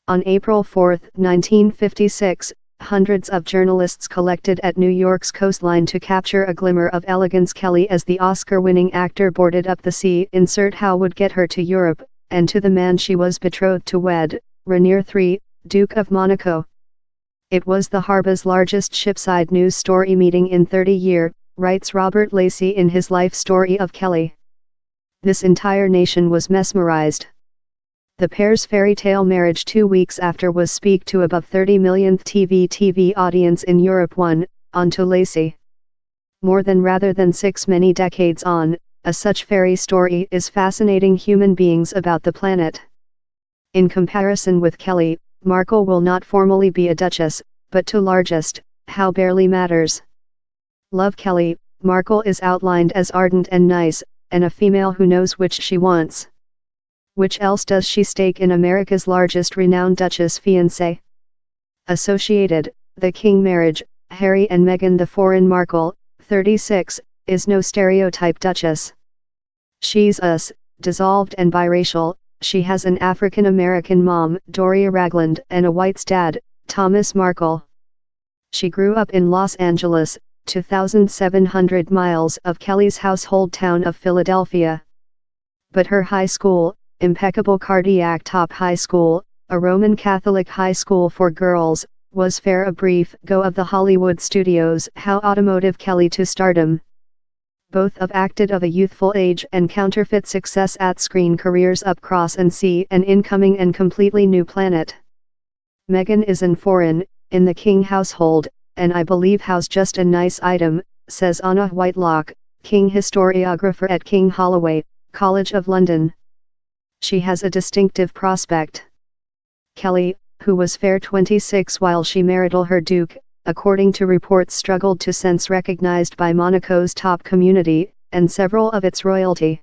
On April 4, 1956, hundreds of journalists collected at New York's coastline to capture a glimmer of elegance. Kelly as the Oscar-winning actor boarded up the sea. Insert how would get her to Europe, and to the man she was betrothed to wed, Rainier III, Duke of Monaco. It was the harbour's largest shipside news story meeting in 30 years, writes Robert Lacey in his life story of Kelly. This entire nation was mesmerized. The pair's fairy tale marriage 2 weeks after was speak to above 30 millionth TV audience in Europe. On to Lacey. More than rather than 6 many decades on, such fairy story is fascinating human beings about the planet. In comparison with Kelly, Markle will not formally be a duchess, but to largest, how barely matters. Love Kelly, Markle is outlined as ardent and nice, and a female who knows which she wants. Which else does she stake in America's largest renowned Duchess fiancé? Associated, The King marriage, Harry and Meghan. The foreign Markle, 36, is no stereotype Duchess. She's dissolved and biracial. She has an African-American mom, Doria Ragland, and a white dad, Thomas Markle. She grew up in Los Angeles, 2,700 miles of Kelly's household town of Philadelphia. But her high school, impeccable Cardiac Top High School, a Roman Catholic high school for girls, was fair. A brief go of the Hollywood studios. How automotive Kelly to stardom. Both of acted of a youthful age and counterfeit success at screen. Careers up cross and sea, an incoming and completely new planet. Meghan isn't foreign, in the King household, and I believe house just a nice item, says Anna Whitelock, King historiographer at King Holloway, College of London. She has a distinctive prospect. Kelly, who was fair 26 while she married her Duke, according to reports struggled to sense recognized by Monaco's top community, and several of its royalty.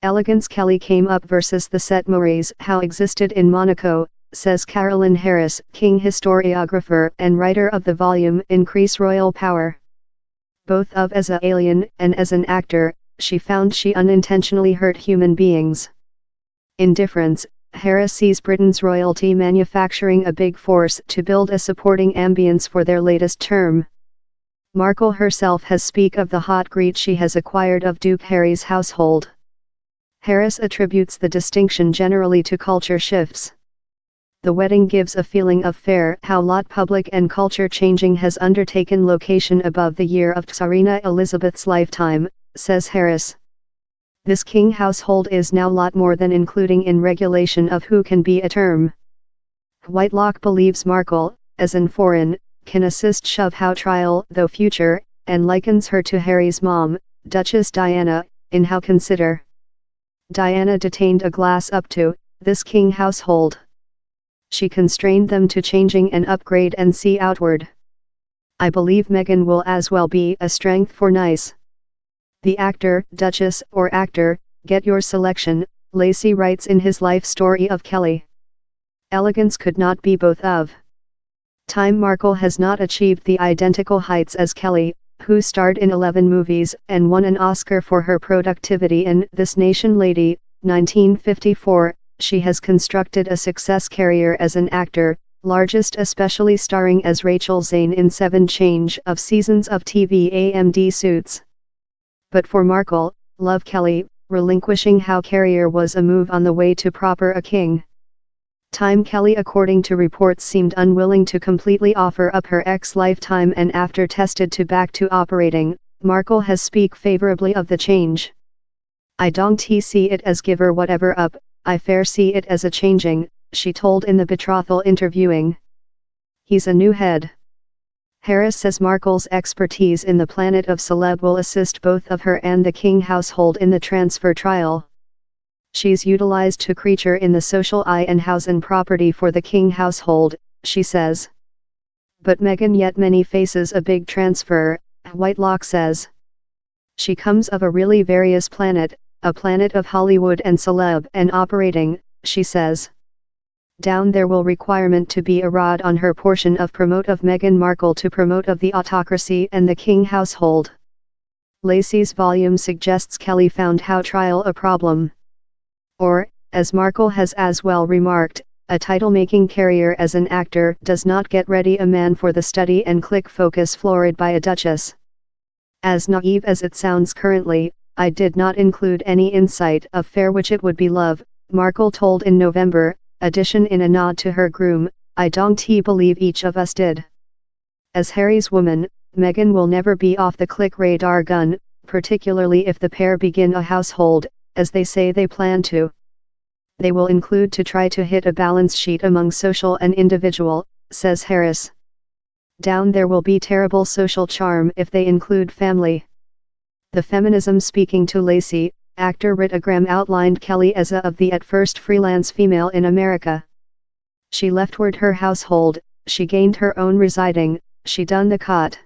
Elegance Kelly came up versus the set marries how existed in Monaco, says Carolyn Harris, King historiographer and writer of the volume Increase Royal Power. Both of as an alien and as an actor, she found she unintentionally hurt human beings. Indifference, Harris sees Britain's royalty manufacturing a big force to build a supporting ambience for their latest term. Markle herself has speak of the hot greet she has acquired of Duke Harry's household. Harris attributes the distinction generally to culture shifts. The wedding gives a feeling of fair how lot public and culture changing has undertaken location above the year of Tsarina Elizabeth's lifetime, says Harris. This king household is now lot more than including in regulation of who can be a term. Whitelock believes Markle, as in foreign, can assist shove how trial though future, and likens her to Harry's mom, Duchess Diana, in how consider. Diana detained a glass up to, this king household. She constrained them to changing and upgrade and see outward. I believe Meghan will as well be a strength for nice. The actor, Duchess, or actor, get your selection, Lacey writes in his life story of Kelly. Elegance could not be both of. Time Markle has not achieved the identical heights as Kelly, who starred in 11 movies and won an Oscar for her productivity in This Nation Lady, 1954. She has constructed a success career as an actor, largest especially starring as Rachel Zane in 7 change of seasons of TV AMD Suits. But for Markle, love Kelly, relinquishing how career was a move on the way to proper a king. Time Kelly according to reports seemed unwilling to completely offer up her ex-lifetime and after tested to back to operating, Markle has speak favorably of the change. I don't see it as give her whatever up, I fair see it as a changing, she told in the betrothal interviewing. He's a new head. Harris says Markle's expertise in the planet of celeb will assist both of her and the king household in the transfer trial. She's utilized to creature in the social eye and house and property for the king household, she says. But Meghan yet many faces a big transfer, Whitelock says. She comes of a really various planet, a planet of Hollywood and celeb and operating, she says. Down there will requirement to be a rod on her portion of promote of Meghan Markle to promote of the autocracy and the king household. Lacey's volume suggests Kelly found how trial a problem. Or, as Markle has as well remarked, a title-making career as an actor does not get ready a man for the study and click focus florid by a duchess. As naive as it sounds currently, I did not include any insight of fair which it would be love, Markle told in November, edition in a nod to her groom, I don't believe each of us did. As Harry's woman, Meghan will never be off the click radar gun, particularly if the pair begin a household, as they say they plan to. They will include to try to hit a balance sheet among social and individual, says Harris. Down there will be terrible social charm if they include family. The feminism speaking to Lacey, actor Rita Graham outlined Kelly as a of the at first freelance female in America. She leftward her household, she gained her own residing, she done the cot.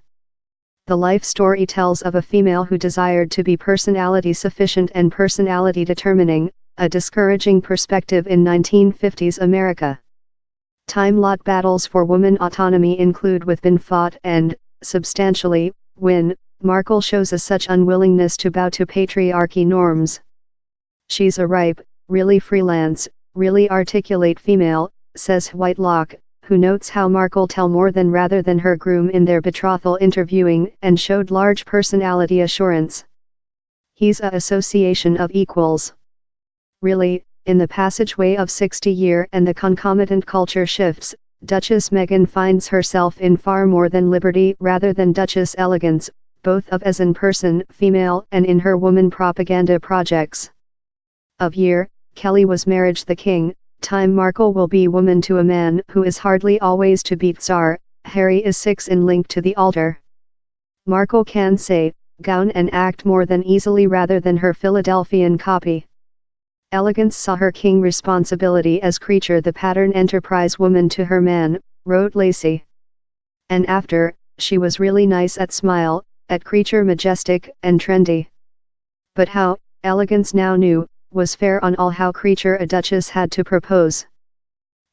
The life story tells of a female who desired to be personality sufficient and personality determining, a discouraging perspective in 1950s America. Time-lot battles for woman autonomy include with been fought and, substantially, win. Markle shows a such unwillingness to bow to patriarchy norms. She's a ripe, really freelance, really articulate female, says Whitelock, who notes how Markle tell more than rather than her groom in their betrothal interviewing and showed large personality assurance. He's a association of equals. Really, in the passageway of 60-year and the concomitant culture shifts, Duchess Meghan finds herself in far more than liberty rather than Duchess elegance, both of as in person, female, and in her woman propaganda projects. Of year, Kelly was marriage the king, time Markle will be woman to a man who is hardly always to beat Tsar, Harry is 6 in link to the altar. Markle can say, gown and act more than easily rather than her Philadelphian copy. Elegance saw her king responsibility as creature the pattern enterprise woman to her man, wrote Lacey. And after, she was really nice at smile, at creature majestic and trendy. But how, elegance now knew, was fair on all how creature a duchess had to propose.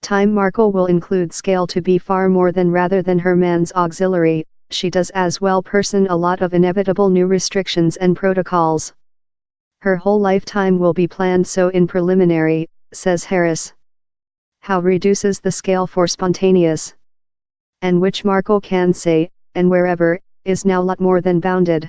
Time Markle will include scale to be far more than rather than her man's auxiliary, she does as well person a lot of inevitable new restrictions and protocols. Her whole lifetime will be planned so in preliminary, says Harris. How reduces the scale for spontaneous. And which Markle can say, and wherever, is now lot more than bounded.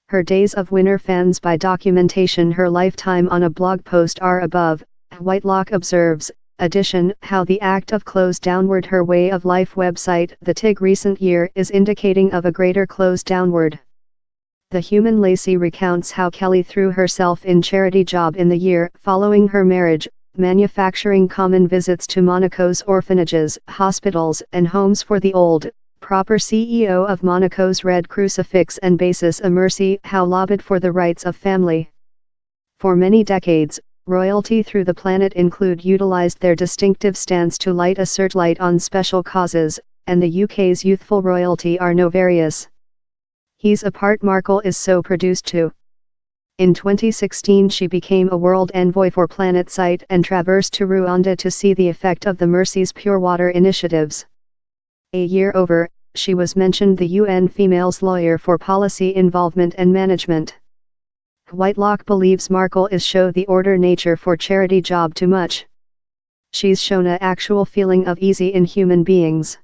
Her days of winner fans by documentation her lifetime on a blog post are above, Whitelock observes, addition how the act of close downward her way of life website the TIG recent year is indicating of a greater close downward. The Human Lacey recounts how Kelly threw herself in charity job in the year following her marriage, manufacturing common visits to Monaco's orphanages, hospitals and homes for the old, proper CEO of Monaco's Red Crucifix and Basis a Mercy how lobbied for the rights of family. For many decades, royalty through the planet include utilized their distinctive stance to light a searchlight on special causes, and the UK's youthful royalty are no various. He's a part Markle is so produced too. In 2016 she became a world envoy for PlanetSight and traversed to Rwanda to see the effect of the Mercy's pure water initiatives. A year over, she was mentioned the UN Females Lawyer for Policy Involvement and Management. Whitelock believes Markle is show the order nature for charity job too much. She's shown a actual feeling of easy in human beings.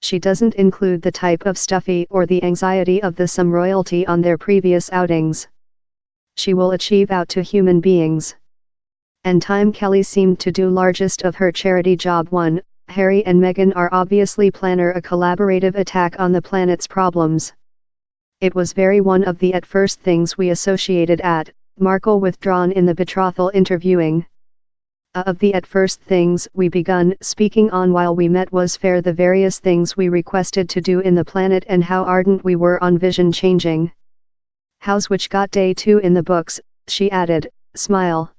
She doesn't include the type of stuffy or the anxiety of the some royalty on their previous outings. She will achieve out to human beings. And time Kelly seemed to do largest of her charity job one, Harry and Meghan are obviously planner a collaborative attack on the planet's problems. It was very one of the at first things we associated at, Markle withdrawn in the betrothal interviewing. Of the at first things we begun speaking on while we met was fair the various things we requested to do in the planet and how ardent we were on vision changing. House which got day 2 in the books, she added, smile.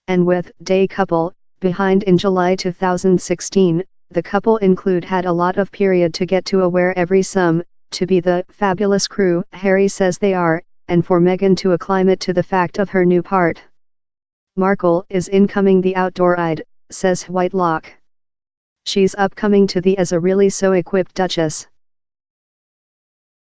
And with day couple, behind in July 2016, the couple include had a lot of period to get to where every some, to be the fabulous crew Harry says they are, and for Meghan to acclimate to the fact of her new part. Markle is incoming the outdoor-eyed, says Whitelock. She's upcoming to the as a really so equipped duchess.